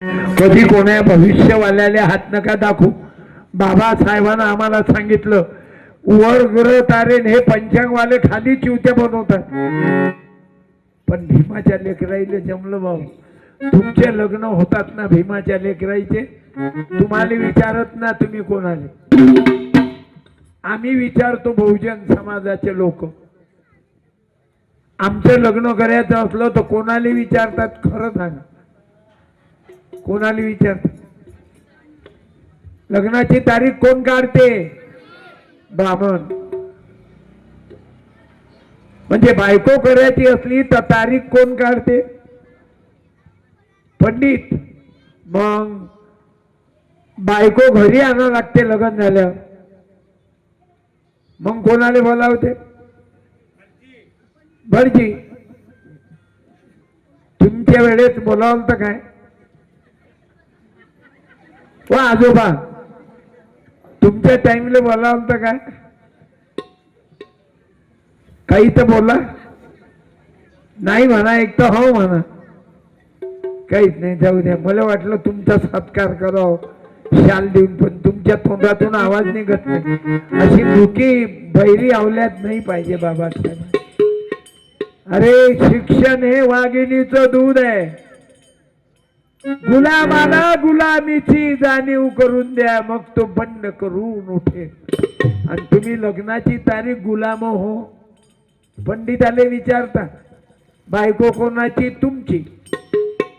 कधी कोणा भविष्यवाल्याला हात नका दाखवू. बाबासाहेबांना आम्हाला सांगितलं वर ग्रह तारे हे पंचांगवाले खाली चिवत्या बनवतात, पण भीमाच्या लेकराईले जमलं भाऊ. तुमचे लग्न होतात ना भीमाच्या लेकराईचे, तुम्हाला विचारत ना तुम्ही कोणाले. आम्ही विचारतो बहुजन समाजाचे लोक. आमचं लग्न करायचं असलं तर कोणाला विचारतात? खरं सांगा, कोणाला विचारतात? लग्नाची तारीख कोण काढते? ब्राह्मण. म्हणजे बायको करायची असली तर तारीख कोण काढते? पंडित. मग बायको घरी आणावं लागते लग्न झाल्यावर. मग कोणाला बोलावते? भटजी. तुमच्या वेळेस बोलावलं तर काय? वा आजोबा, तुमच्या टाइमला बोलावलं तर काय? काही तर बोला. नाही म्हणा, एक तर हो म्हणा. काहीच नाही, जाऊ द्या. मला वाटलं तुमचा सत्कार करावं शाल देऊन, पण तुमच्या तोंडातून आवाज निघत नाही. अशी दुखी बैरी आवल्यात नाही पाहिजे बाबासाहेब. अरे शिक्षण हे वाघिणीचं दूध आहे. गुलामाला गुलामीची जाणीव करून द्या, मग तो बंड करून उठे. आणि तुम्ही लग्नाची तारीख गुलाम हो. पंडिताले विचारता बायको कोणाची? तुमची.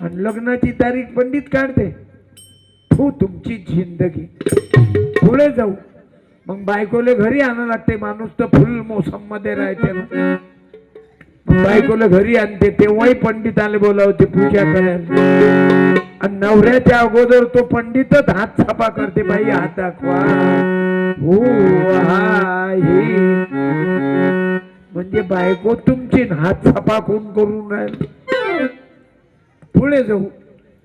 आणि लग्नाची तारीख पंडित काढते. तू तुमची जिंदगी. पुढे जाऊ मग बायकोले घरी आणावं लागते. माणूस तर फुल मोसम मध्ये राहते ना. बायकोला घरी आणते तेव्हाही पंडिताले बोलावते पूजा करायला. आणि नवऱ्याच्या अगोदर तो पंडितच हात छापा करते. बाई हात दाखवा. हो हा हे म्हणजे बायको तुमची हात छापा कोण करून राहील? पुढे जाऊ.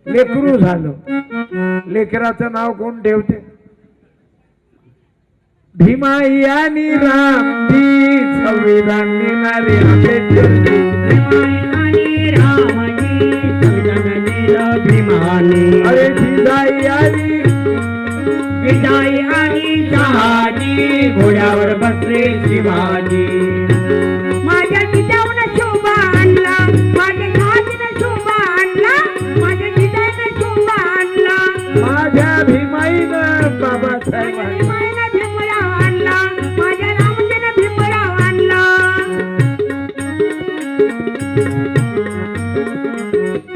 लेकरू झालं. लेकराचं नाव कोण ठेवते? भीमाई आणि रामजी संविधान देणारे आंबेडकर. अरे जिजाई आणि विजाई आणि शहाजी घोड्यावर बसले शिवाजी. माझ्या जिजाऊन शोभा आणला, माझ्या शहाजीनं शोभा आणला, माझ्या जिजाईनं शोभा आणला, माझ्या भीमाईनं बाबासाहेब भीमराव आणला, माझ्या रामजीनं भीमराव आणला.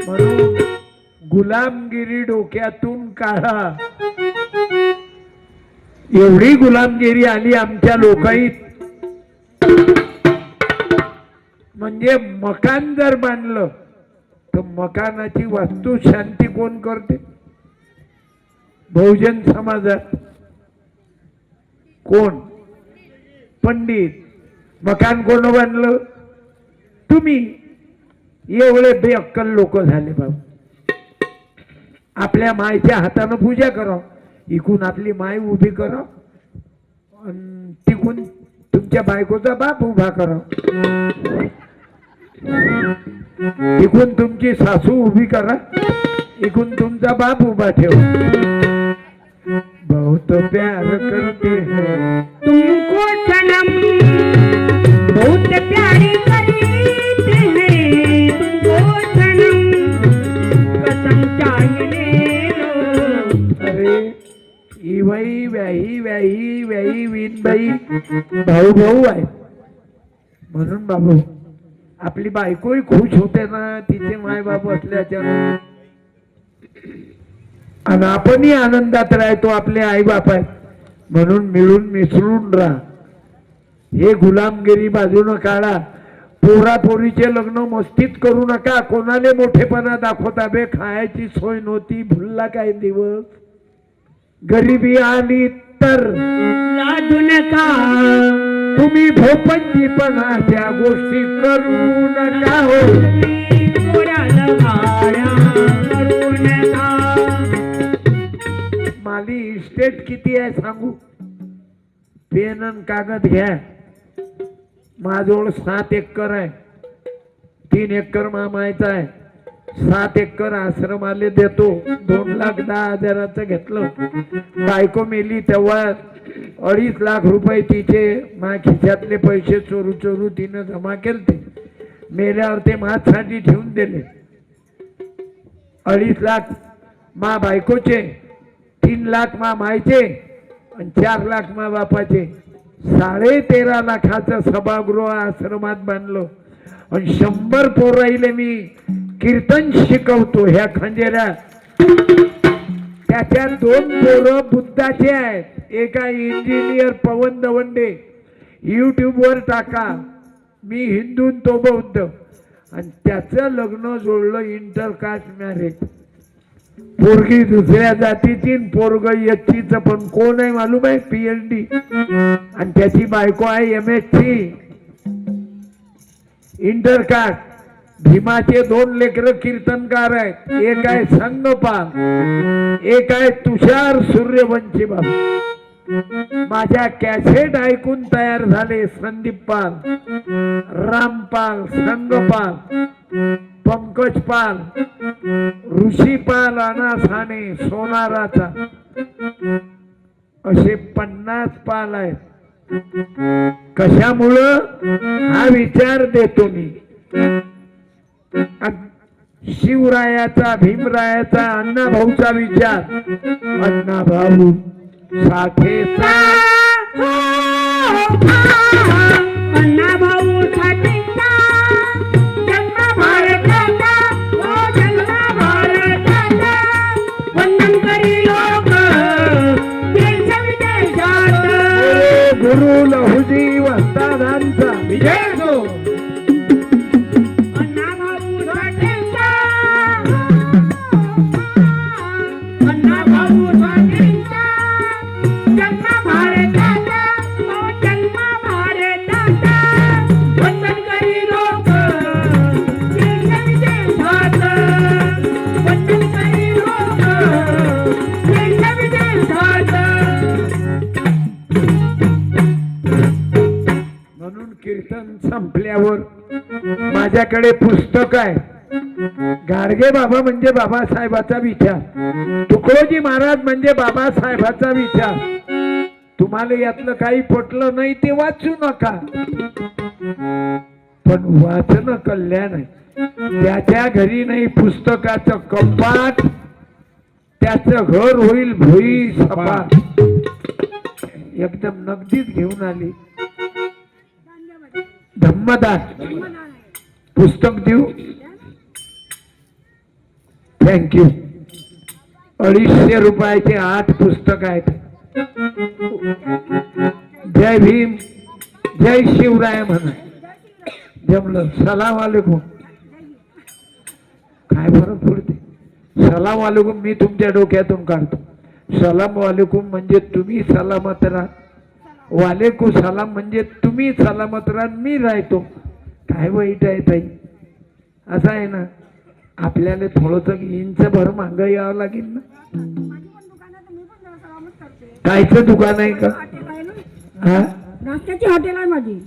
म्हणून गुलामगिरी डोक्यातून काढा. एवढी गुलामगिरी आली आमच्या लोकाईत. म्हणजे मकान जर बांधलं तर मकानाची वास्तू शांती कोण करते? बहुजन समाजात कोण? पंडित. मकान कोण बांधलं? तुम्ही. एवढे बेअक्कल लोक झाले बाबा. आपल्या मायच्या हातानं पूजा करा, इकून आपली माय उभी करा, तिकून तुमच्या बायकोचा बाप उभा करा, इकून तुमची सासू उभी करा, इकून तुमचा बाप उभा ठेवा. बहुत प्यार करते हैं तुमको सनम, बहुत प्यारी करते हैं तुमको सनम, कसम चाहिए लो. अरे ही बाई व्याही व्याही व्याही विनबाई भाऊ भाऊ आहे. म्हणून बाबू आपली बायकोही खुश होते ना तिचे माय बाप असल्याच्या. आणि आपणही आनंदात राहतो. आपले आई बाप आहेत म्हणून मिळून मिसळून राहा. हे गुलामगिरी बाजून काढा. पोरापोरीचे लग्न मस्तीत करू नका. कोणाले मोठेपणा दाखवता? बे खायची सोय नव्हती, भुलला काय दिवस? गरिबी आली तर लाजू नका, तुम्ही भोपंजीपणाच्या गोष्टी करू नका हो. पोराला गाड्या करू नका. माली इस्टेट किती आहे सांगू? पेन आणि कागद घ्या. माझ्याजवळ 7 एकर आहे. 3 एकर मामायचा आहे. 7 एकर आश्रमाले देतो. 2,10,000 घेतलं. बायको मेली तेव्हा 2.5 लाख रुपये तिचे माझ्या खिशातले पैसे चोरू चोरू तिनं जमा केलते. मेल्यावर ते माझ्यासाठी ठेवून दिले. 2.5 लाख मा बायकोचे, 3 लाख मा मायचे आणि 4 लाख मा बापाचे. 13.5 लाखाचं सभागृह आश्रमात बांधलं आणि 100 पोराईले मी कीर्तन शिकवतो. ह्या खंजेऱ्या त्याच्या 2 पोरं बुद्धाचे आहेत. एक आहे इंजिनियर पवन दवंडे. युट्यूबवर टाका, मी हिंदू तो बौद्ध. आणि त्याचं लग्न जोडलं इंटरकास्ट मॅरेज. पोरगी दुसऱ्या जातीची, पोरग याचीच. पण कोण आहे मालूम आहे? PhD. आणि त्याची बायको आहे MSc इंटरकास्ट. भीमाचे 2 लेकर कीर्तनकार आहेत. एक आहे संगपाल, एक आहे तुषार सूर्यवंशी बाबा. माझ्या कॅसेट ऐकून तयार झाले संदीप पाल, रामपाल, संगपाल, पंकज पाल, ऋषीपाल, अनासाने, सोनाराचा, असे 50 पाल आहेत. कशामुळं हा विचार देतो मी. शिवरायाचा, भीमरायाचा, अण्णाभाऊचा विचार. अण्णाभाऊ साठेचा, अण्णाभाऊ साठेचा जन्म भारताचा, ओ जन्म भारताचा. वंदन करी लोक देश विदेशात. गुरु लहुजी वस्तादांचा विजय असो. अण्णाभाऊ साठेचा, अण्णाभाऊ साठेचा जन्म भारताचा, ओ जन्म भारताचा. वंदन करी लोक देश विदेशात. वंदन करी लोक देश विदेशात. म्हणून कीर्तन संपल्यावर माझ्याकडे पुस्तक आहे. गाडगे बाबा म्हणजे बाबासाहेबाचा विचार, तुकडोजी महाराज म्हणजे बाबासाहेबाचा विचार. तुम्हाला यातलं काही पटलं नाही ते वाचू नका, पण वाचणं कल्याण आहे. त्याच्या घरी नाही पुस्तकाचं कपाट, त्याचं घर होईल भुई सपाट. एकदम नगदीच घेऊन आली. धम्मदास पुस्तक देऊ. थँक्यू. 250 रुपयाचे 8 पुस्तक आहेत. जय भीम, जय शिवराय म्हणा. जमलं. सलाम वालेकुम. काय फरक पडते? सलाम वालेकुम मी तुमच्या डोक्यातून काढतो. सलाम वालेकुम म्हणजे तुम्ही सलामत राहा. वालेकुम सलाम म्हणजे तुम्ही सलामत राहा, मी राहतो. काय वाईट आहे ताई? असं आहे ना, आपल्याला थोडस इंच भर मागं यावं लागेल ना. कायचं दुकान आहे का? हा, नाश्त्याची हॉटेल आहे माझी.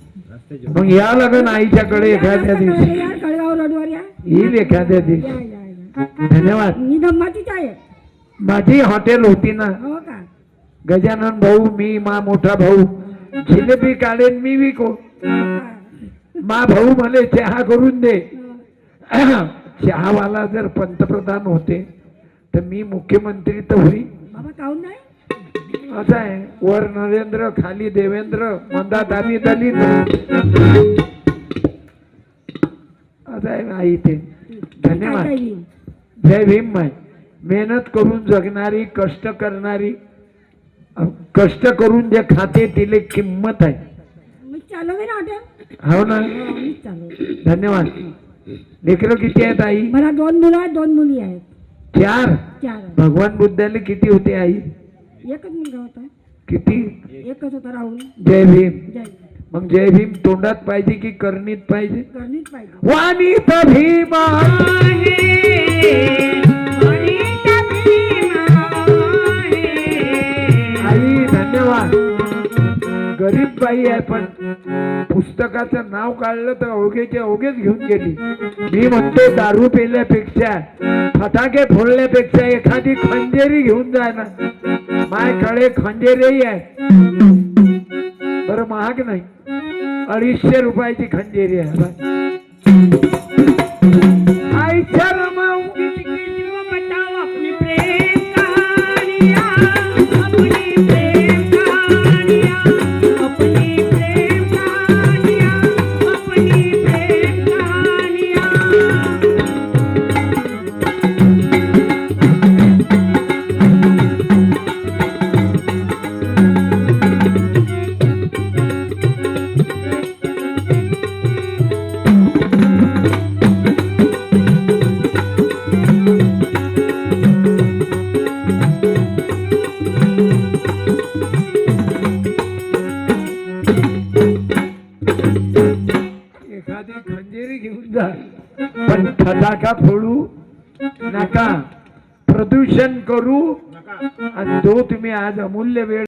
मग या लागेल आईच्याकडे एखाद्या दिवशी. येईल एखाद्या दिवशी. धन्यवाद. मी धम्माचीच आहे. माझी हॉटेल होती ना. हो का? गजानन भाऊ, मी, मा मोठा भाऊ जिलेबी काढेन मी विको. मा भाऊ मला चहा करून दे. चहावाला जर पंतप्रधान होते तर मी मुख्यमंत्री तर होईल. बाबा काहून नाही? असं आहे. वर नरेंद्र, खाली देवेंद्र, मधात आम्ही दलित. असं आहे आई ते. धन्यवाद. जय भीम. माय मेहनत करून जगणारी, कष्ट करणारी, कष्ट करून जे खाते तिले किंमत आहे. मी चालवे ना हॉटेल. हो ना. मी चालवते. धन्यवाद. लेकरं किती आहेत आई? मला 2 मुलं आहेत, 2 मुली आहेत. 4. 4 आहेत. भगवान बुद्धाला किती होते आई? एकच मुलगा होता. किती? एकच होता राहुल. जय भीम. जय. मग जय भीम तोंडात पाहिजे की करणीत पाहिजे? करणीच पाहिजे. वाणीत भीम आहे, वाणीत भीम आहे. आई धन्यवाद. गरीब बाई आहे पण पुस्तकाचं नाव काढलं तर अवघेचे अवघेच घेऊन गेली. मी म्हणतो दारू पेल्यापेक्षा फटाके फोडल्यापेक्षा एखादी खंजेरी घेऊन जाय ना. माझ्याकडे खंजेरीही आहे, बरं महाग नाही, 250 रुपयाची खंजेरी आहे. आईच्या रमाऊ किसी किसी को बताओ अपनी प्रेम कहानियाँ, अपनी प्रेम कहानियाँ, अपनी प्रेम कहानियाँ, अपनी प्रेम कहानियाँ। एखादी खंजेरी घेऊन जा, पण फटाका फोडू नका, प्रदूषण करू. आणि तो तुम्ही आज अमूल्य वेळ